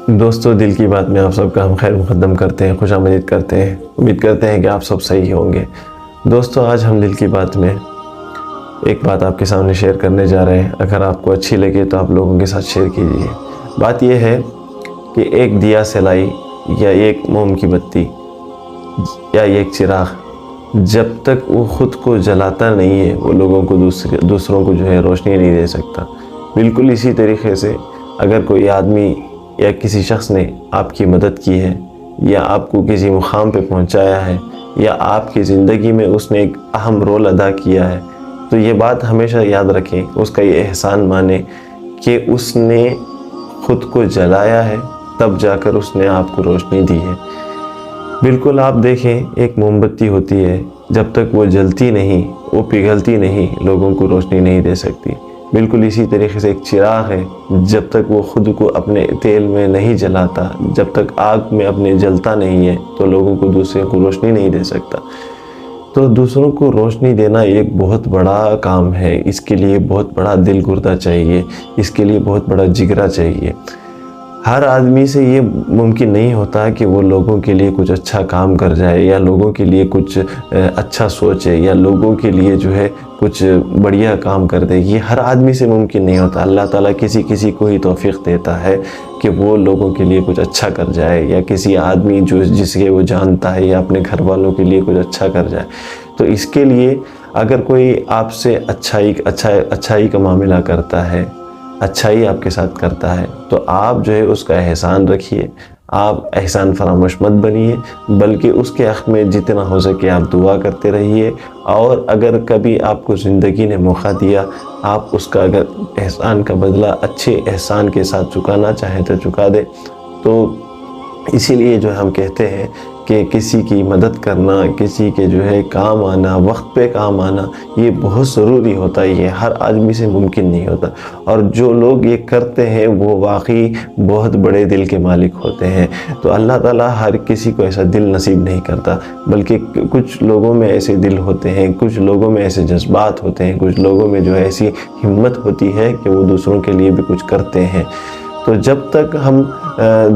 دوستو، دل کی بات میں آپ سب کا ہم خیر مقدم کرتے ہیں، خوش آمدید کرتے ہیں۔ امید کرتے ہیں کہ آپ سب صحیح ہوں گے۔ دوستو، آج ہم دل کی بات میں ایک بات آپ کے سامنے شیئر کرنے جا رہے ہیں۔ اگر آپ کو اچھی لگے تو آپ لوگوں کے ساتھ شیئر کیجیے۔ بات یہ ہے کہ ایک دیا سلائی یا ایک موم کی بتی یا ایک چراغ جب تک وہ خود کو جلاتا نہیں ہے، وہ لوگوں کو دوسروں کو روشنی نہیں دے سکتا۔ بالکل اسی طریقے سے اگر کوئی آدمی یا کسی شخص نے آپ کی مدد کی ہے یا آپ کو کسی مقام پہ پہنچایا ہے یا آپ کی زندگی میں اس نے ایک اہم رول ادا کیا ہے، تو یہ بات ہمیشہ یاد رکھیں، اس کا یہ احسان مانیں کہ اس نے خود کو جلایا ہے، تب جا کر اس نے آپ کو روشنی دی ہے۔ بالکل آپ دیکھیں، ایک موم بتی ہوتی ہے، جب تک وہ جلتی نہیں، وہ پگھلتی نہیں، لوگوں کو روشنی نہیں دے سکتی۔ بالکل اسی طریقے سے ایک چراغ ہے، جب تک وہ خود کو اپنے تیل میں نہیں جلاتا، جب تک آگ میں اپنے جلتا نہیں ہے، تو لوگوں کو دوسروں کو روشنی نہیں دے سکتا۔ تو دوسروں کو روشنی دینا ایک بہت بڑا کام ہے، اس کے لیے بہت بڑا دل گردہ چاہیے، اس کے لیے بہت بڑا جگرہ چاہیے۔ ہر آدمی سے یہ ممکن نہیں ہوتا کہ وہ لوگوں کے لیے کچھ اچھا کام کر جائے یا لوگوں کے لیے کچھ اچھا سوچے یا لوگوں کے لیے کچھ بڑھیا کام کر دے۔ یہ ہر آدمی سے ممکن نہیں ہوتا۔ اللہ تعالیٰ کسی کو ہی توفیق دیتا ہے کہ وہ لوگوں کے لیے کچھ اچھا کر جائے، یا کسی آدمی جس کے وہ جانتا ہے یا اپنے گھر والوں کے لیے کچھ اچھا کر جائے۔ تو اس کے لیے اگر کوئی آپ سے اچھائی کا معاملہ کرتا ہے، اچھائی آپ کے ساتھ کرتا ہے، تو آپ اس کا احسان رکھیے، آپ احسان فراموش مت بنیے، بلکہ اس کے حق میں جتنا ہو سکے آپ دعا کرتے رہیے۔ اور اگر کبھی آپ کو زندگی نے موقع دیا، آپ اس کا اگر احسان کا بدلہ اچھے احسان کے ساتھ چکانا چاہیں تو چکا دیں۔ تو اسی لیے ہم کہتے ہیں کہ کسی کی مدد کرنا، کسی کے کام آنا، وقت پہ کام آنا، یہ بہت ضروری ہوتا ہے۔ یہ ہر آدمی سے ممکن نہیں ہوتا، اور جو لوگ یہ کرتے ہیں وہ واقعی بہت بڑے دل کے مالک ہوتے ہیں۔ تو اللہ تعالیٰ ہر کسی کو ایسا دل نصیب نہیں کرتا، بلکہ کچھ لوگوں میں ایسے دل ہوتے ہیں، کچھ لوگوں میں ایسے جذبات ہوتے ہیں، کچھ لوگوں میں ایسی ہمت ہوتی ہے کہ وہ دوسروں کے لیے بھی کچھ کرتے ہیں۔ تو جب تک ہم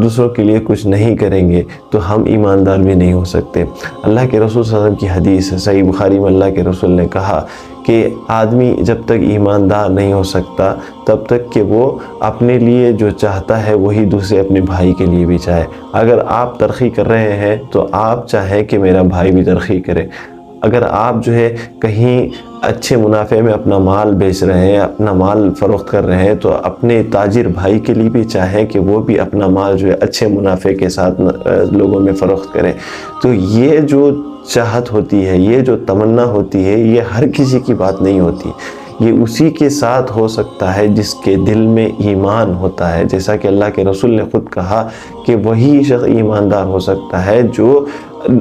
دوسروں کے لیے کچھ نہیں کریں گے تو ہم ایماندار بھی نہیں ہو سکتے۔ اللہ کے رسول صلی اللہ علیہ وسلم کی حدیث ہے، صحیح بخاری میں اللہ کے رسول نے کہا کہ آدمی جب تک ایماندار نہیں ہو سکتا تب تک کہ وہ اپنے لیے جو چاہتا ہے وہی دوسرے اپنے بھائی کے لیے بھی چاہے۔ اگر آپ ترقی کر رہے ہیں تو آپ چاہیں کہ میرا بھائی بھی ترقی کرے۔ اگر آپ کہیں اچھے منافع میں اپنا مال بیچ رہے ہیں، اپنا مال فروخت کر رہے ہیں، تو اپنے تاجر بھائی کے لیے بھی چاہیں کہ وہ بھی اپنا مال اچھے منافع کے ساتھ لوگوں میں فروخت کرے۔ تو یہ جو چاہت ہوتی ہے، یہ جو تمنا ہوتی ہے، یہ ہر کسی کی بات نہیں ہوتی۔ یہ اسی کے ساتھ ہو سکتا ہے جس کے دل میں ایمان ہوتا ہے، جیسا کہ اللہ کے رسول نے خود کہا کہ وہی شخص ایماندار ہو سکتا ہے جو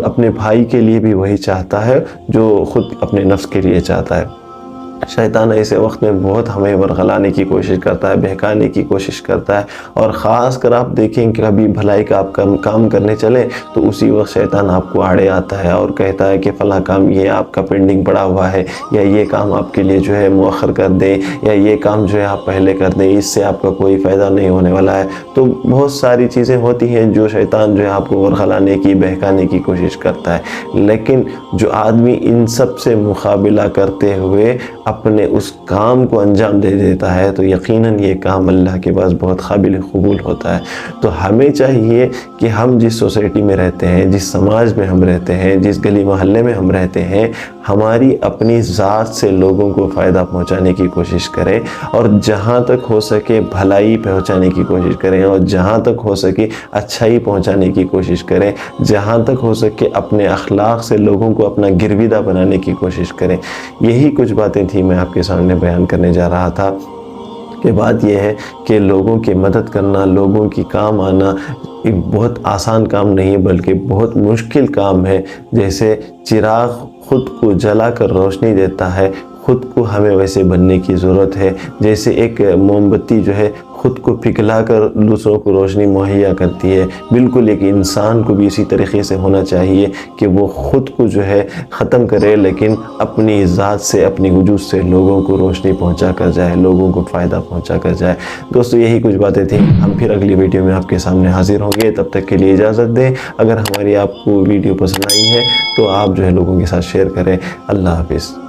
اپنے بھائی کے لیے بھی وہی چاہتا ہے جو خود اپنے نفس کے لیے چاہتا ہے۔ شیطان ایسے وقت میں بہت ہمیں ورغلانے کی کوشش کرتا ہے، بہکانے کی کوشش کرتا ہے، اور خاص کر آپ دیکھیں کہ کبھی بھلائی کا آپ کام کرنے چلیں تو اسی وقت شیطان آپ کو آڑے آتا ہے اور کہتا ہے کہ فلاں کام یہ آپ کا پینڈنگ پڑا ہوا ہے، یا یہ کام آپ کے لیے مؤخر کر دیں، یا یہ کام آپ پہلے کر دیں، اس سے آپ کا کوئی فائدہ نہیں ہونے والا ہے۔ تو بہت ساری چیزیں ہوتی ہیں جو شیطان آپ کو ورغلانے کی، بہکانے کی کوشش کرتا ہے۔ لیکن جو آدمی ان سب سے مقابلہ کرتے ہوئے اپنے اس کام کو انجام دے دیتا ہے تو یقیناً یہ کام اللہ کے پاس بہت قابل قبول ہوتا ہے۔ تو ہمیں چاہیے کہ ہم جس سوسائٹی میں رہتے ہیں، جس سماج میں ہم رہتے ہیں، جس گلی محلے میں ہم رہتے ہیں، ہماری اپنی ذات سے لوگوں کو فائدہ پہنچانے کی کوشش کریں، اور جہاں تک ہو سکے بھلائی پہنچانے کی کوشش کریں، اور جہاں تک ہو سکے اچھائی پہنچانے کی کوشش کریں، جہاں تک ہو سکے اپنے اخلاق سے لوگوں کو اپنا گرویدہ بنانے کی کوشش کریں۔ یہی کچھ باتیں تھیں میں آپ کے سامنے بیان کرنے جا رہا تھا کہ بات یہ ہے کہ لوگوں کی مدد کرنا، لوگوں کی کام آنا ایک بہت آسان کام نہیں بلکہ بہت مشکل کام ہے۔ جیسے چراغ خود کو جلا کر روشنی دیتا ہے، خود کو ہمیں ویسے بننے کی ضرورت ہے۔ جیسے ایک موم بتی خود کو پگھلا کر دوسروں کو روشنی مہیا کرتی ہے، بالکل ایک انسان کو بھی اسی طریقے سے ہونا چاہیے کہ وہ خود کو جو ہے ختم کرے، لیکن اپنی ذات سے، اپنی وجود سے لوگوں کو روشنی پہنچا کر جائے، لوگوں کو فائدہ پہنچا کر جائے۔ دوستو یہی کچھ باتیں تھیں، ہم پھر اگلی ویڈیو میں آپ کے سامنے حاضر ہوں گے، تب تک کے لیے اجازت دیں۔ اگر ہماری آپ کو ویڈیو پسند آئی ہے تو آپ جو ہے لوگوں کے ساتھ شیئر کریں۔ اللہ حافظ۔